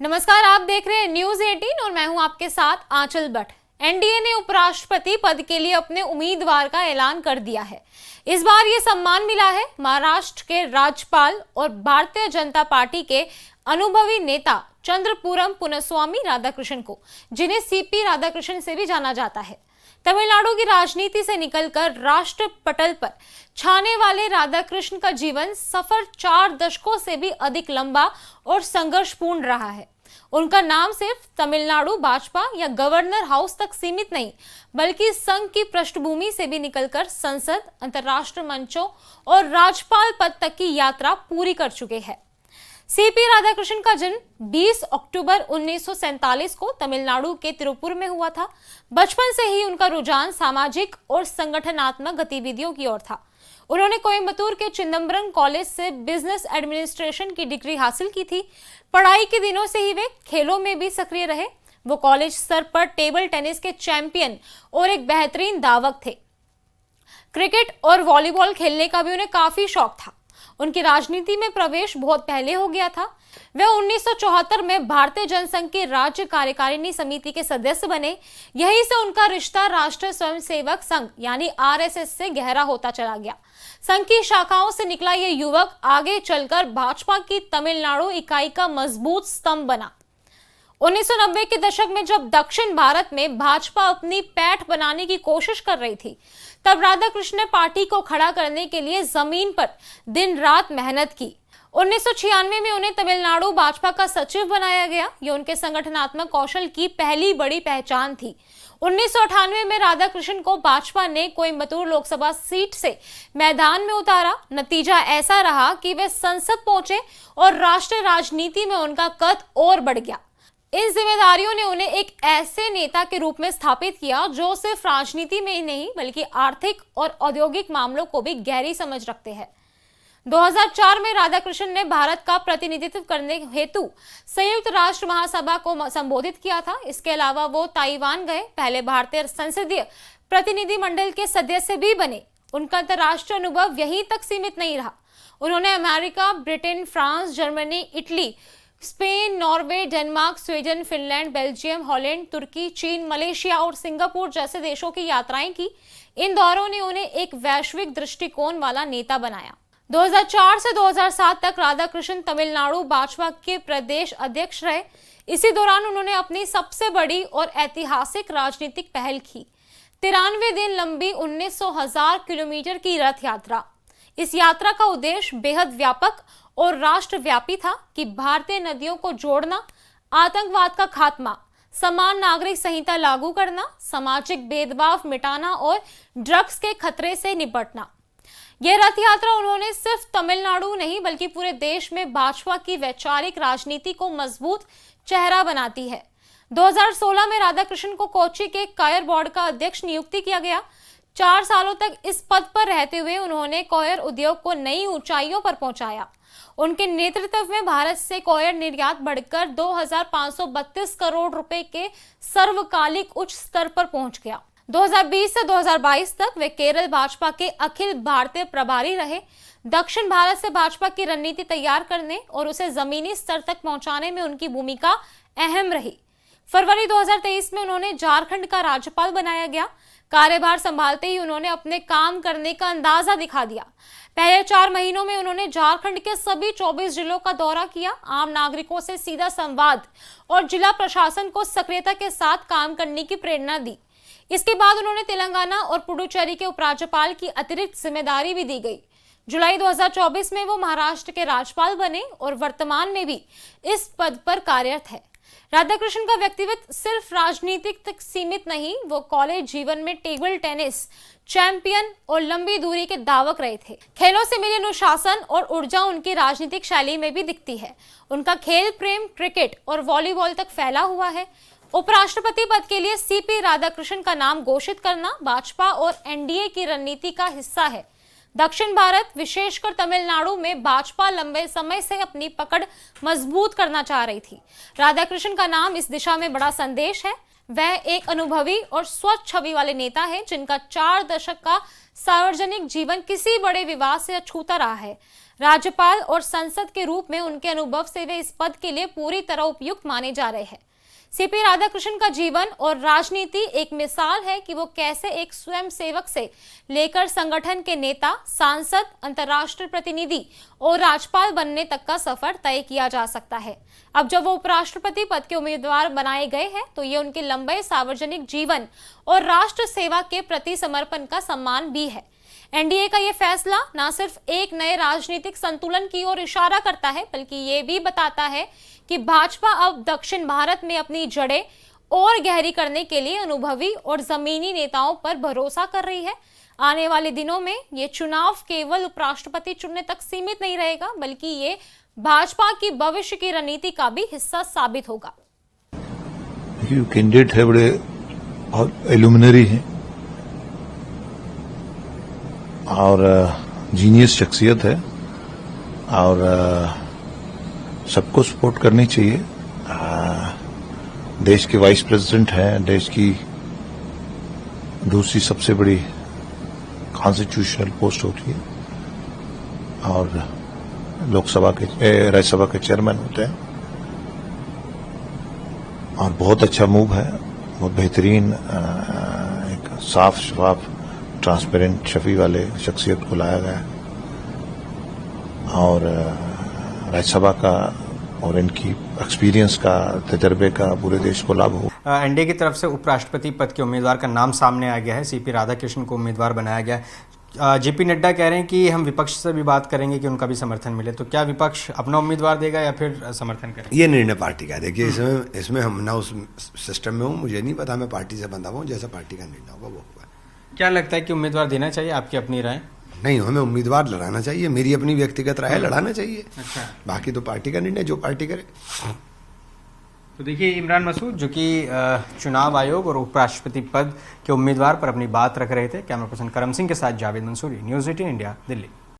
नमस्कार, आप देख रहे हैं न्यूज 18 और मैं हूं आपके साथ आंचल भट्ट। एनडीए ने उपराष्ट्रपति पद के लिए अपने उम्मीदवार का ऐलान कर दिया है। इस बार ये सम्मान मिला है महाराष्ट्र के राज्यपाल और भारतीय जनता पार्टी के अनुभवी नेता चंद्रपुरम पुन्नस्वामी राधाकृष्णन को, जिन्हें सीपी राधाकृष्णन से भी जाना जाता है। तमिलनाडु की राजनीति से निकलकर राष्ट्र पटल पर छाने वाले राधाकृष्ण का जीवन सफर 4 दशकों से भी अधिक लंबा और संघर्षपूर्ण रहा है। उनका नाम सिर्फ तमिलनाडु भाजपा या गवर्नर हाउस तक सीमित नहीं, बल्कि संघ की पृष्ठभूमि से भी निकलकर संसद, अंतर्राष्ट्रीय मंचों और राज्यपाल पद तक की यात्रा पूरी कर चुके हैं। सीपी राधाकृष्णन का जन्म 20 अक्टूबर 1947 को तमिलनाडु के तिरुपुर में हुआ था। बचपन से ही उनका रुझान सामाजिक और संगठनात्मक गतिविधियों की ओर था। उन्होंने कोयम्बतूर के चिदंबरम कॉलेज से बिजनेस एडमिनिस्ट्रेशन की डिग्री हासिल की थी। पढ़ाई के दिनों से ही वे खेलों में भी सक्रिय रहे। वो कॉलेज स्तर पर टेबल टेनिस के चैंपियन और एक बेहतरीन धावक थे। क्रिकेट और वॉलीबॉल खेलने का भी उन्हें काफी शौक था। उनकी राजनीति में प्रवेश बहुत पहले हो गया था। वे 1974 में भारतीय जनसंघ की राज्य कार्यकारिणी समिति के सदस्य बने। यहीं से उनका रिश्ता राष्ट्रीय स्वयंसेवक संघ यानी आरएसएस से गहरा होता चला गया। संघ की शाखाओं से निकला ये युवक आगे चलकर भाजपा की तमिलनाडु इकाई का मजबूत स्तंभ बना। 1990 के दशक में जब दक्षिण भारत में भाजपा अपनी पैठ बनाने की कोशिश कर रही थी, तब राधाकृष्ण ने पार्टी को खड़ा करने के लिए जमीन पर दिन रात मेहनत की। 1996 में उन्हें तमिलनाडु भाजपा का सचिव बनाया गया। ये उनके संगठनात्मक कौशल की पहली बड़ी पहचान थी। 1998 में राधाकृष्णन को भाजपा ने कोयम्बतूर लोकसभा सीट से मैदान में उतारा। नतीजा ऐसा रहा कि वे संसद पहुंचे और राष्ट्रीय राजनीति में उनका कद और बढ़ गया। इन जिम्मेदारियों ने उन्हें एक ऐसे नेता के रूप में स्थापित किया जो सिर्फ राजनीति में ही नहीं बल्कि आर्थिक और औद्योगिक मामलों को भी गहरी समझ रखते हैं। 2004 में राधाकृष्णन ने भारत का प्रतिनिधित्व करने हेतु संयुक्त राष्ट्र महासभा को संबोधित किया था। इसके अलावा वो ताइवान गए, पहले भारतीय संसदीय प्रतिनिधि मंडल के सदस्य भी बने। उनका अंतर्राष्ट्रीय अनुभव यहीं तक सीमित नहीं रहा। उन्होंने America, Britain, France, Germany, Italy, Spain, Norway, Denmark, Sweden, Finland, Belgium, Holland, तुर्की, चीन, मलेशिया और सिंगापुर जैसे देशों की यात्राएं की। इन दौरों ने उन्हें एक वैश्विक दृष्टिकोण वाला नेता बनाया। 2004 से 2007 तक राधाकृष्णन तमिलनाडु भाजपा के प्रदेश अध्यक्ष रहे। इसी दौरान उन्होंने अपनी सबसे बड़ी और ऐतिहासिक राजनीतिक पहल की, 93 दिन लंबी 19,000 किलोमीटर की रथ यात्रा। इस यात्रा का उद्देश्य बेहद व्यापक और राष्ट्रव्यापी था कि भारतीय नदियों को जोड़ना, आतंकवाद का खात्मा, समान नागरिक संहिता लागू करना, सामाजिक भेदभाव मिटाना और ड्रग्स के खतरे से निपटना। यह रथ यात्रा उन्होंने सिर्फ तमिलनाडु नहीं बल्कि पूरे देश में भाजपा की वैचारिक राजनीति को मजबूत चेहरा बनाती है। 2016 में राधाकृष्णन को कोच्चि के कायर बोर्ड का अध्यक्ष नियुक्ति किया गया। 4 सालों तक इस पद पर रहते हुए उन्होंने कोयर उद्योग को नई ऊंचाइयों पर पहुंचाया। उनके नेतृत्व में भारत से कोयर निर्यात बढ़कर 2,532 करोड़ रुपए के सर्वकालिक उच्च स्तर पर पहुंच गया। 2020 से 2022 तक वे केरल भाजपा के अखिल भारतीय प्रभारी रहे। दक्षिण भारत से भाजपा की रणनीति तैयार करने और उसे जमीनी स्तर तक पहुंचाने में उनकी भूमिका अहम रही। फरवरी 2023 में उन्होंने झारखंड का राज्यपाल बनाया गया। कार्यभार संभालते ही उन्होंने अपने काम करने का अंदाजा दिखा दिया। पहले 4 महीनों में उन्होंने झारखंड के सभी 24 जिलों का दौरा किया, आम नागरिकों से सीधा संवाद और जिला प्रशासन को सक्रियता के साथ काम करने की प्रेरणा दी। इसके बाद उन्होंने तेलंगाना और पुडुचेरी के उपराज्यपाल की अतिरिक्त जिम्मेदारी भी दी गई। जुलाई 2024 में वो महाराष्ट्र के राज्यपाल बने और वर्तमान में भी इस पद पर कार्यरत है। राधाकृष्णन का व्यक्तित्व सिर्फ राजनीतिक तक सीमित नहीं, वो कॉलेज जीवन में टेबल टेनिस चैंपियन और लंबी दूरी के धावक रहे थे। खेलों से मिले अनुशासन और ऊर्जा उनकी राजनीतिक शैली में भी दिखती है। उनका खेल प्रेम क्रिकेट और वॉलीबॉल तक फैला हुआ है। उपराष्ट्रपति पद के लिए सीपी राधाकृष्णन का नाम घोषित करना भाजपा और एनडीए की रणनीति का हिस्सा है। दक्षिण भारत, विशेषकर तमिलनाडु में भाजपा लंबे समय से अपनी पकड़ मजबूत करना चाह रही थी। राधाकृष्णन का नाम इस दिशा में बड़ा संदेश है। वह एक अनुभवी और स्वच्छ छवि वाले नेता है जिनका 4 दशक का सार्वजनिक जीवन किसी बड़े विवाद से अछूता रहा है। राज्यपाल और संसद के रूप में उनके अनुभव से वे इस पद के लिए पूरी तरह उपयुक्त माने जा रहे हैं। सीपी राधाकृष्णन का जीवन और राजनीति एक मिसाल है कि वो कैसे एक स्वयं सेवक से लेकर संगठन के नेता, सांसद, अंतर्राष्ट्रीय प्रतिनिधि और राज्यपाल बनने तक का सफर तय किया जा सकता है। अब जब वो उपराष्ट्रपति पद के उम्मीदवार बनाए गए हैं तो ये उनके लंबे सार्वजनिक जीवन और राष्ट्र सेवा के प्रति समर्पण का सम्मान भी है। एनडीए का ये फैसला न सिर्फ एक नए राजनीतिक संतुलन की ओर इशारा करता है, बल्कि ये भी बताता है कि भाजपा अब दक्षिण भारत में अपनी जड़ें और गहरी करने के लिए अनुभवी और जमीनी नेताओं पर भरोसा कर रही है। आने वाले दिनों में ये चुनाव केवल उपराष्ट्रपति चुनने तक सीमित नहीं रहेगा, बल्कि ये भाजपा की भविष्य की रणनीति का भी हिस्सा साबित होगा। कैंडिडेट है, बड़े और एल्यूमिनरी हैं और जीनियस शख्सियत है और सबको सपोर्ट करनी चाहिए। देश के वाइस प्रेसिडेंट हैं, देश की दूसरी सबसे बड़ी कॉन्स्टिट्यूशनल पोस्ट होती है और लोकसभा के राज्यसभा के चेयरमैन होते हैं और बहुत अच्छा मूव है, बहुत बेहतरीन, एक साफ शफाफ ट्रांसपेरेंट शफी वाले शख्सियत को लाया गया और राज्यसभा का और इनकी एक्सपीरियंस का, तजर्बे का पूरे देश को लाभ हो। एनडीए की तरफ से उपराष्ट्रपति पद के उम्मीदवार का नाम सामने आ गया है, सीपी राधाकृष्णन को उम्मीदवार बनाया गया है। जेपी नड्डा कह रहे हैं कि हम विपक्ष से भी बात करेंगे कि उनका भी समर्थन मिले, तो क्या विपक्ष अपना उम्मीदवार देगा या फिर समर्थन करेगा? ये निर्णय पार्टी का है। देखिए, इसमें हम ना उस सिस्टम में हूँ, मुझे नहीं पता, मैं पार्टी से बंधा हुआ हूँ, जैसा पार्टी का निर्णय होगा वो होगा। क्या लगता है कि उम्मीदवार देना चाहिए? आपकी अपनी राय? नहीं, हमें उम्मीदवार लड़ाना चाहिए, मेरी अपनी व्यक्तिगत राय, लड़ाना चाहिए। अच्छा, बाकी तो पार्टी का निर्णय, जो पार्टी करे। तो देखिए, इमरान मसूद जो कि चुनाव आयोग और उपराष्ट्रपति पद के उम्मीदवार पर अपनी बात रख रहे थे। कैमरा पर्सन करम सिंह के साथ जावेद मंसूरी, न्यूज़ 18 इंडिया, दिल्ली।